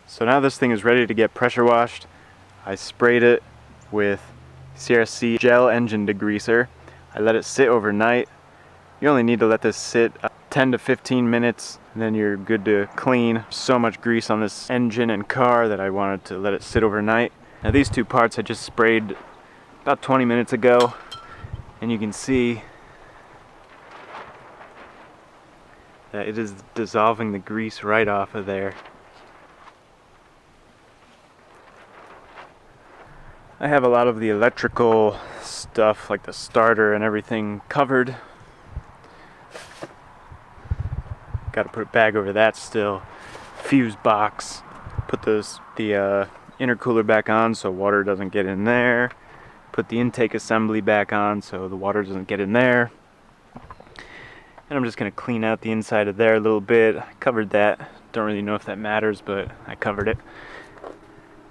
So now this thing is ready to get pressure washed. I sprayed it with CRC Gel engine degreaser. I let it sit overnight. You only need to let this sit 10 to 15 minutes and then you're good to clean. So much grease on this engine and car that I wanted to let it sit overnight. Now these two parts I just sprayed about 20 minutes ago, and you can see that it is dissolving the grease right off of there. I have a lot of the electrical stuff like the starter and everything covered. Got to put a bag over that still. Fuse box. Put the intercooler back on so water doesn't get in there. Put the intake assembly back on so the water doesn't get in there. And I'm just going to clean out the inside of there a little bit. I covered that. Don't really know if that matters, but I covered it.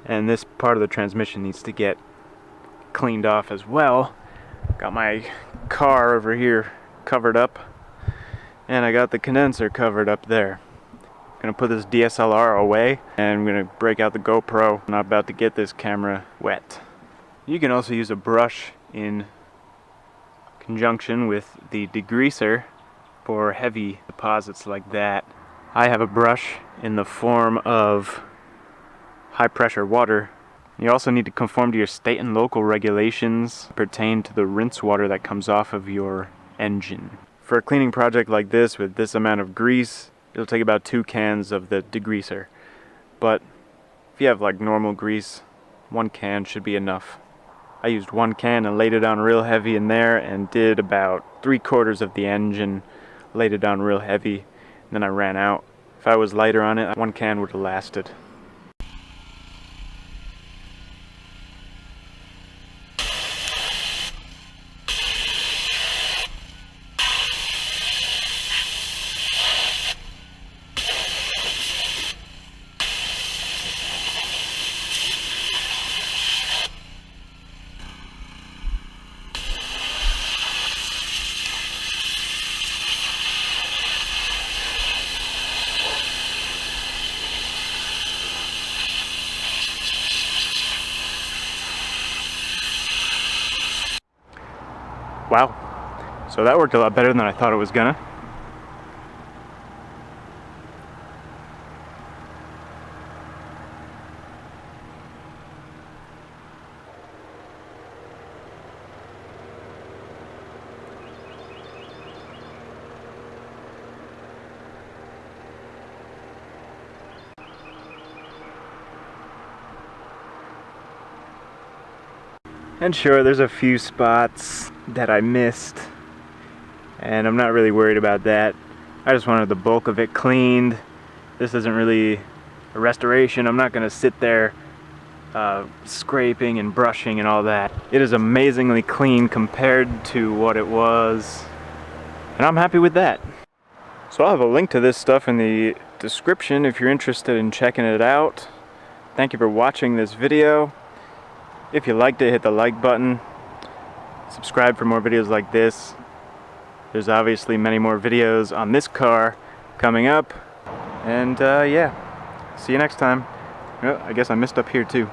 And this part of the transmission needs to get cleaned off as well. Got my car over here covered up, and I got the condenser covered up there. I'm gonna put this DSLR away, and I'm gonna break out the GoPro. I'm not about to get this camera wet. You can also use a brush in conjunction with the degreaser for heavy deposits like that. I have a brush in the form of high pressure water. You also need to conform to your state and local regulations pertain to the rinse water that comes off of your engine. For a cleaning project like this with this amount of grease, it'll take about 2 cans of the degreaser. But if you have like normal grease, 1 can should be enough. I used 1 can and laid it down real heavy in there and did about 3/4 of the engine, laid it down real heavy, and then I ran out. If I was lighter on it, 1 can would have lasted. Wow, so that worked a lot better than I thought it was gonna. And sure, there's a few spots that I missed, and I'm not really worried about that. I just wanted the bulk of it cleaned. This isn't really a restoration. I'm not gonna sit there scraping and brushing and all that. It is amazingly clean compared to what it was, and I'm happy with that. So I'll have a link to this stuff in the description if you're interested in checking it out. Thank you for watching this video. If you liked it, hit the like button. Subscribe for more videos like this. There's obviously many more videos on this car coming up. And yeah, see you next time. Oh, I guess I missed up here too.